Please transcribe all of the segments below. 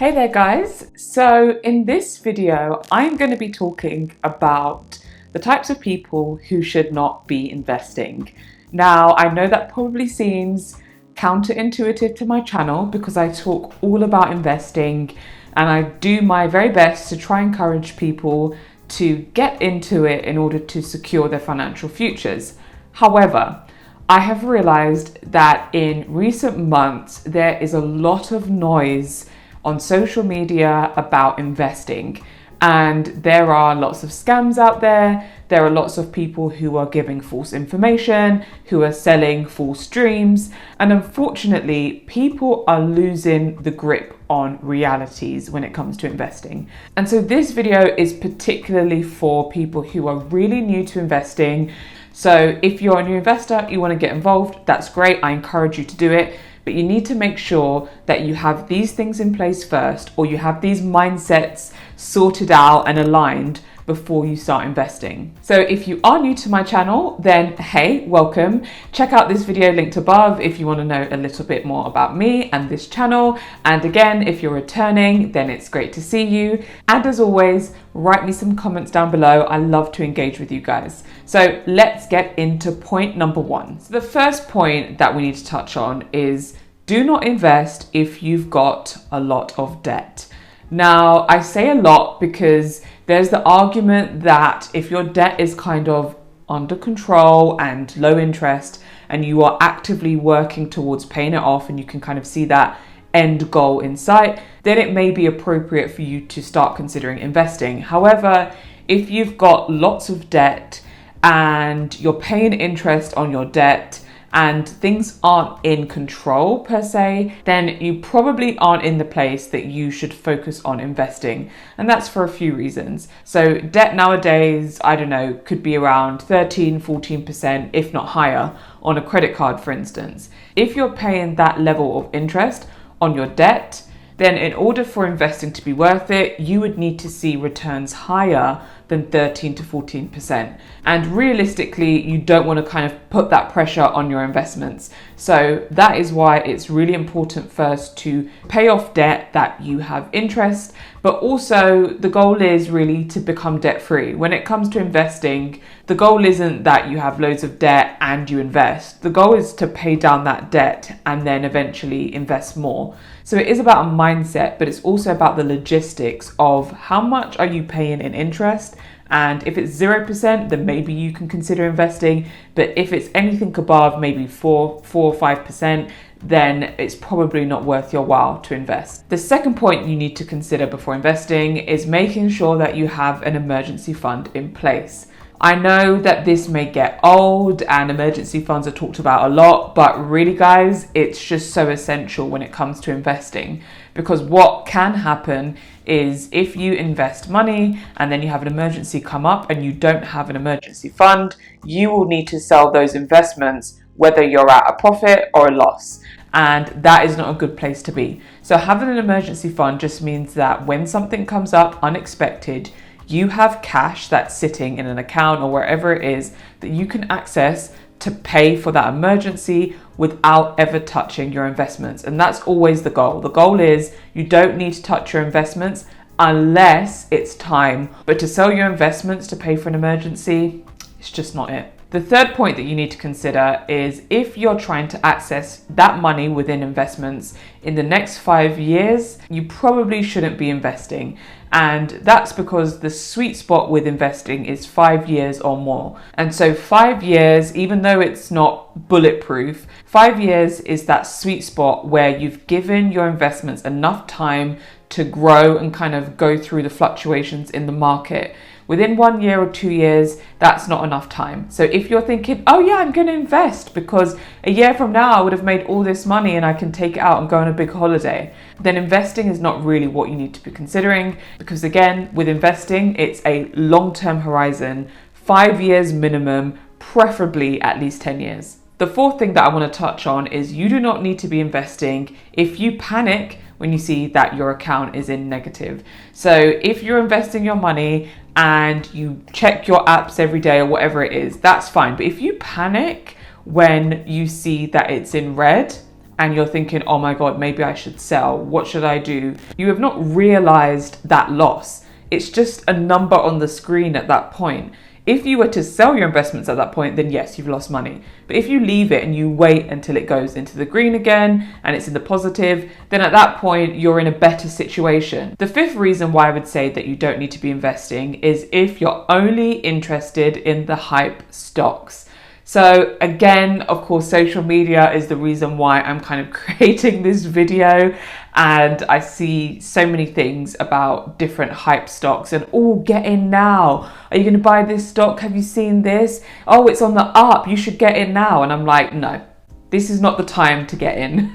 Hey there guys, so in this video I'm going to be talking about the types of people who should not be investing. Now I know that probably seems counterintuitive to my channel because I talk all about investing and I do my very best to try and encourage people to get into it in order to secure their financial futures. However, I have realized that in recent months there is a lot of noise on social media about investing, and there are lots of scams out there. There are lots of people who are giving false information, who are selling false dreams, and unfortunately people are losing the grip on realities when it comes to investing. And so this video is particularly for people who are really new to investing. So if you're a new investor, you want to get involved, that's great. I encourage you to do it. But you need to make sure that you have these things in place first, or you have these mindsets sorted out and aligned before you start investing. So if you are new to my channel, then hey, welcome. Check out this video linked above if you want to know a little bit more about me and this channel. And again, if you're returning, then it's great to see you. And as always, write me some comments down below. I love to engage with you guys. So let's get into point number one. So the first point that we need to touch on is do not invest if you've got a lot of debt. Now, I say a lot because there's the argument that if your debt is kind of under control and low interest and you are actively working towards paying it off and you can kind of see that end goal in sight, then it may be appropriate for you to start considering investing. However, if you've got lots of debt and you're paying interest on your debt and things aren't in control per se, then you probably aren't in the place that you should focus on investing. And that's for a few reasons. So debt nowadays, I don't know, could be around 13, 14%, if not higher, on a credit card, for instance. If you're paying that level of interest on your debt, then in order for investing to be worth it, you would need to see returns higher than 13 to 14%. And realistically, you don't want to kind of put that pressure on your investments. So that is why it's really important first to pay off debt that you have interest, but also the goal is really to become debt free. When it comes to investing, the goal isn't that you have loads of debt and you invest. The goal is to pay down that debt and then eventually invest more. So it is about a mindset, but it's also about the logistics of how much are you paying in interest. And if it's 0%, then maybe you can consider investing. But if it's anything above maybe 4 or 5%, then it's probably not worth your while to invest. The second point you need to consider before investing is making sure that you have an emergency fund in place. I know that this may get old and emergency funds are talked about a lot, but really guys, it's just so essential when it comes to investing, because what can happen is if you invest money and then you have an emergency come up and you don't have an emergency fund, you will need to sell those investments whether you're at a profit or a loss. And that is not a good place to be. So having an emergency fund just means that when something comes up unexpected, you have cash that's sitting in an account or wherever it is that you can access to pay for that emergency without ever touching your investments. And that's always the goal. The goal is you don't need to touch your investments unless it's time. But to sell your investments to pay for an emergency, it's just not it. The third point that you need to consider is if you're trying to access that money within investments in the next 5 years, you probably shouldn't be investing. And that's because the sweet spot with investing is 5 years or more. And so 5 years, even though it's not bulletproof, 5 years is that sweet spot where you've given your investments enough time to grow and kind of go through the fluctuations in the market. Within 1 year or 2 years, that's not enough time. So if you're thinking, oh yeah, I'm going to invest because a year from now I would have made all this money and I can take it out and go on a big holiday, then investing is not really what you need to be considering, because again, with investing, it's a long-term horizon, 5 years minimum, preferably at least 10 years. The fourth thing that I want to touch on is you do not need to be investing if you panic when you see that your account is in negative. So if you're investing your money and you check your apps every day or whatever it is, that's fine. But if you panic when you see that it's in red and you're thinking, oh my God, maybe I should sell. What should I do? You have not realized that loss. It's just a number on the screen at that point. If you were to sell your investments at that point, then yes, you've lost money. But if you leave it and you wait until it goes into the green again and it's in the positive, then at that point, you're in a better situation. The fifth reason why I would say that you don't need to be investing is if you're only interested in the hype stocks. So again, of course, social media is the reason why I'm kind of creating this video, and I see so many things about different hype stocks and get in now. Are you going to buy this stock? Have you seen this? Oh, it's on the up. You should get in now. And I'm like, no. This is not the time to get in.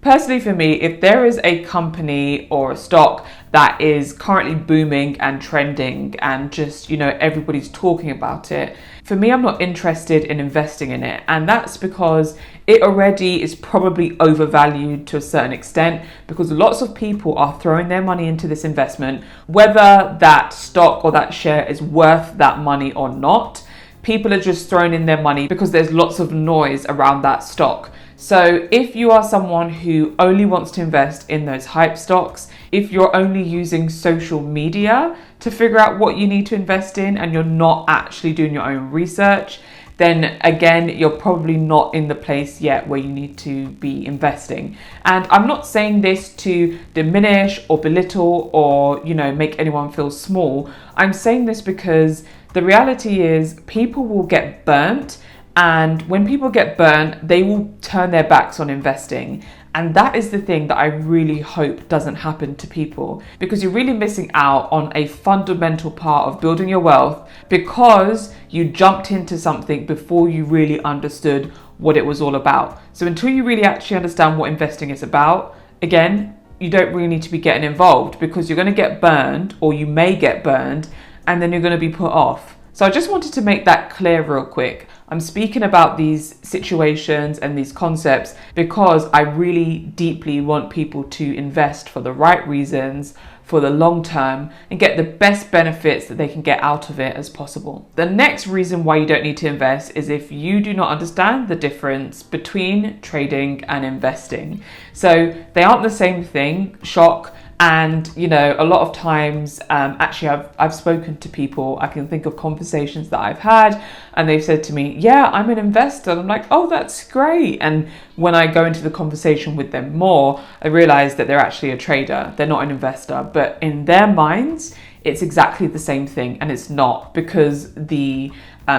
Personally, for me, if there is a company or a stock that is currently booming and trending and just, everybody's talking about it, for me, I'm not interested in investing in it. And that's because it already is probably overvalued to a certain extent, because lots of people are throwing their money into this investment, whether that stock or that share is worth that money or not. People are just throwing in their money because there's lots of noise around that stock. So if you are someone who only wants to invest in those hype stocks, if you're only using social media to figure out what you need to invest in and you're not actually doing your own research, then again, you're probably not in the place yet where you need to be investing. And I'm not saying this to diminish or belittle or, make anyone feel small. I'm saying this because the reality is people will get burnt, and when people get burnt, they will turn their backs on investing. And that is the thing that I really hope doesn't happen to people, because you're really missing out on a fundamental part of building your wealth because you jumped into something before you really understood what it was all about. So until you really actually understand what investing is about, again, you don't really need to be getting involved, because you're going to get burned, or you may get burned, and then you're going to be put off. So I just wanted to make that clear real quick. I'm speaking about these situations and these concepts because I really deeply want people to invest for the right reasons, for the long term, and get the best benefits that they can get out of it as possible. The next reason why you don't need to invest is if you do not understand the difference between trading and investing. So they aren't the same thing, shock. And, a lot of times, actually, I've spoken to people, I can think of conversations that I've had, and they've said to me, yeah, I'm an investor. And I'm like, oh, that's great. And when I go into the conversation with them more, I realize that they're actually a trader. They're not an investor. But in their minds, it's exactly the same thing. And it's not, because the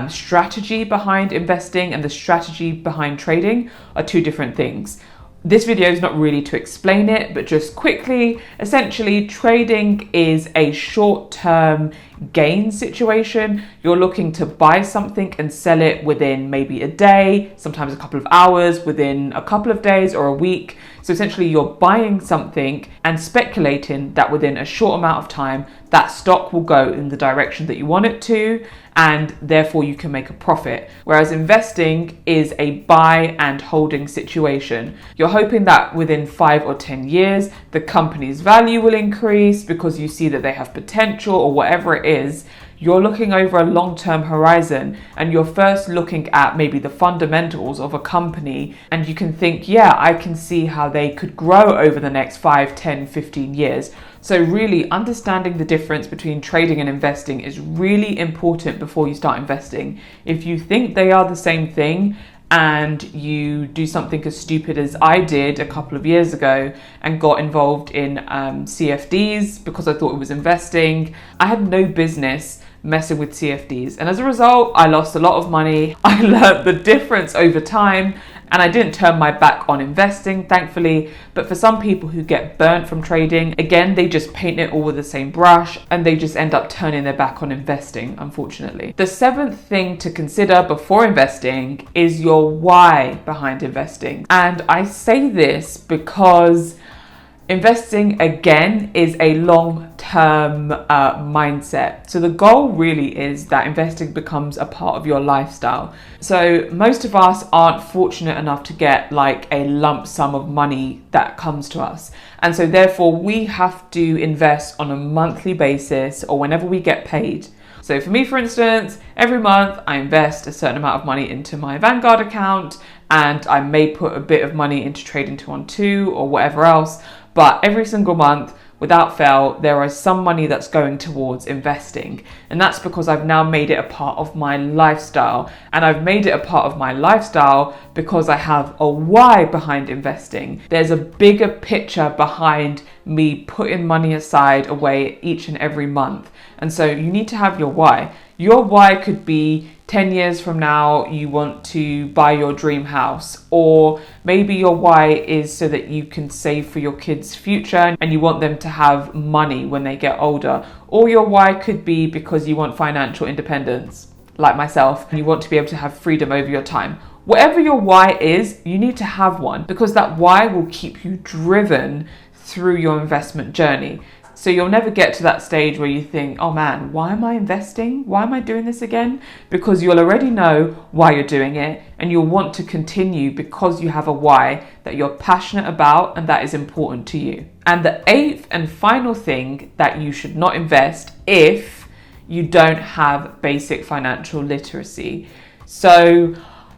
strategy behind investing and the strategy behind trading are two different things. This video is not really to explain it, but just quickly, essentially, trading is a short-term gain situation. You're looking to buy something and sell it within maybe a day, sometimes a couple of hours, within a couple of days or a week. So essentially, you're buying something and speculating that within a short amount of time, that stock will go in the direction that you want it to, and therefore you can make a profit. Whereas investing is a buy and holding situation. You're hoping that within 5 or 10 years, the company's value will increase because you see that they have potential or whatever it is. You're looking over a long-term horizon, and you're first looking at maybe the fundamentals of a company, and you can think, yeah, I can see how they could grow over the next 5, 10, 15 years. So really understanding the difference between trading and investing is really important before you start investing. If you think they are the same thing, and you do something as stupid as I did a couple of years ago and got involved in CFDs because I thought it was investing, I had no business messing with CFDs. And as a result, I lost a lot of money. I learned the difference over time, and I didn't turn my back on investing, thankfully. But for some people who get burnt from trading, again, they just paint it all with the same brush and they just end up turning their back on investing, unfortunately. The seventh thing to consider before investing is your why behind investing. And I say this because investing, again, is a long-term mindset. So the goal really is that investing becomes a part of your lifestyle. So most of us aren't fortunate enough to get like a lump sum of money that comes to us. And so therefore we have to invest on a monthly basis or whenever we get paid. So for me, for instance, every month I invest a certain amount of money into my Vanguard account, and I may put a bit of money into Trading 212 or whatever else, but every single month, without fail, there is some money that's going towards investing. And that's because I've now made it a part of my lifestyle. And I've made it a part of my lifestyle because I have a why behind investing. There's a bigger picture behind me putting money aside away each and every month. And so you need to have your why. Your why could be 10 years from now, you want to buy your dream house, or maybe your why is so that you can save for your kids' future and you want them to have money when they get older. Or your why could be because you want financial independence, like myself, and you want to be able to have freedom over your time. Whatever your why is, you need to have one, because that why will keep you driven through your investment journey. So you'll never get to that stage where you think, oh man, why am I investing? Why am I doing this again? Because you'll already know why you're doing it, and you'll want to continue because you have a why that you're passionate about and that is important to you. And the 8th and final thing that you should not invest if you don't have basic financial literacy. So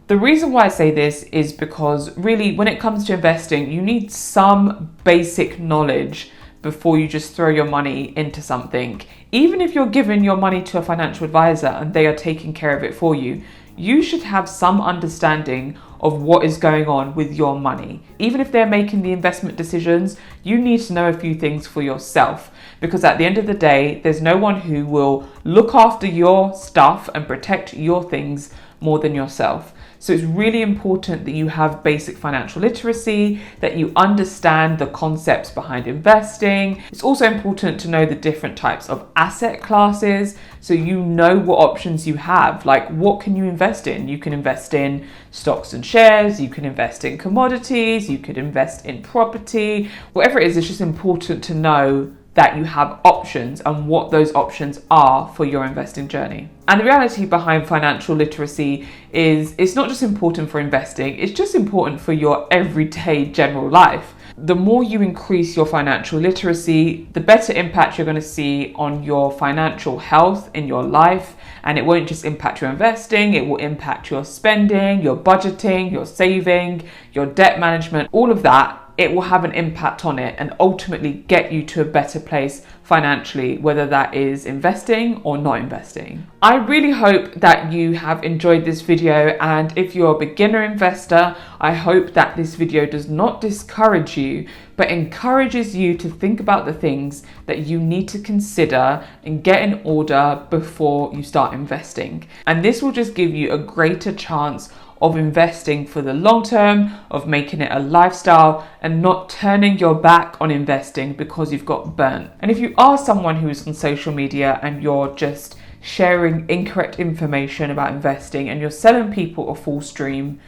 the reason why I say this is because really when it comes to investing, you need some basic knowledge before you just throw your money into something. Even if you're giving your money to a financial advisor and they are taking care of it for you, you should have some understanding of what is going on with your money. Even if they're making the investment decisions, you need to know a few things for yourself, because at the end of the day, there's no one who will look after your stuff and protect your things more than yourself. So it's really important that you have basic financial literacy, that you understand the concepts behind investing. It's also important to know the different types of asset classes, so you know what options you have. Like, what can you invest in? You can invest in stocks and shares, you can invest in commodities, you could invest in property. Whatever it is, it's just important to know that you have options and what those options are for your investing journey. And the reality behind financial literacy is it's not just important for investing, it's just important for your everyday general life. The more you increase your financial literacy, the better impact you're going to see on your financial health in your life. And it won't just impact your investing, it will impact your spending, your budgeting, your saving, your debt management, all of that. It will have an impact on it and ultimately get you to a better place financially, whether that is investing or not investing. I really hope that you have enjoyed this video, and if you're a beginner investor, I hope that this video does not discourage you, but encourages you to think about the things that you need to consider and get in order before you start investing. And this will just give you a greater chance of investing for the long term, of making it a lifestyle and not turning your back on investing because you've got burnt. And if you are someone who is on social media and you're just sharing incorrect information about investing and you're selling people a false dream,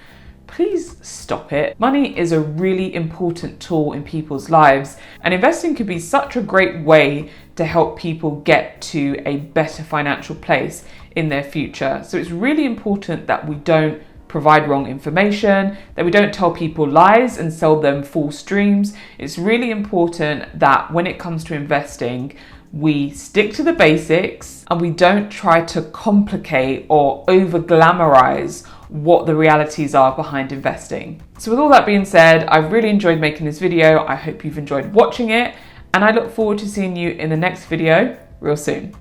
please stop it. Money is a really important tool in people's lives, and investing could be such a great way to help people get to a better financial place in their future. So it's really important that we don't provide wrong information, that we don't tell people lies and sell them false dreams. It's really important that when it comes to investing, we stick to the basics and we don't try to complicate or over glamorize what the realities are behind investing. So with all that being said, I've really enjoyed making this video. I hope you've enjoyed watching it, and I look forward to seeing you in the next video real soon.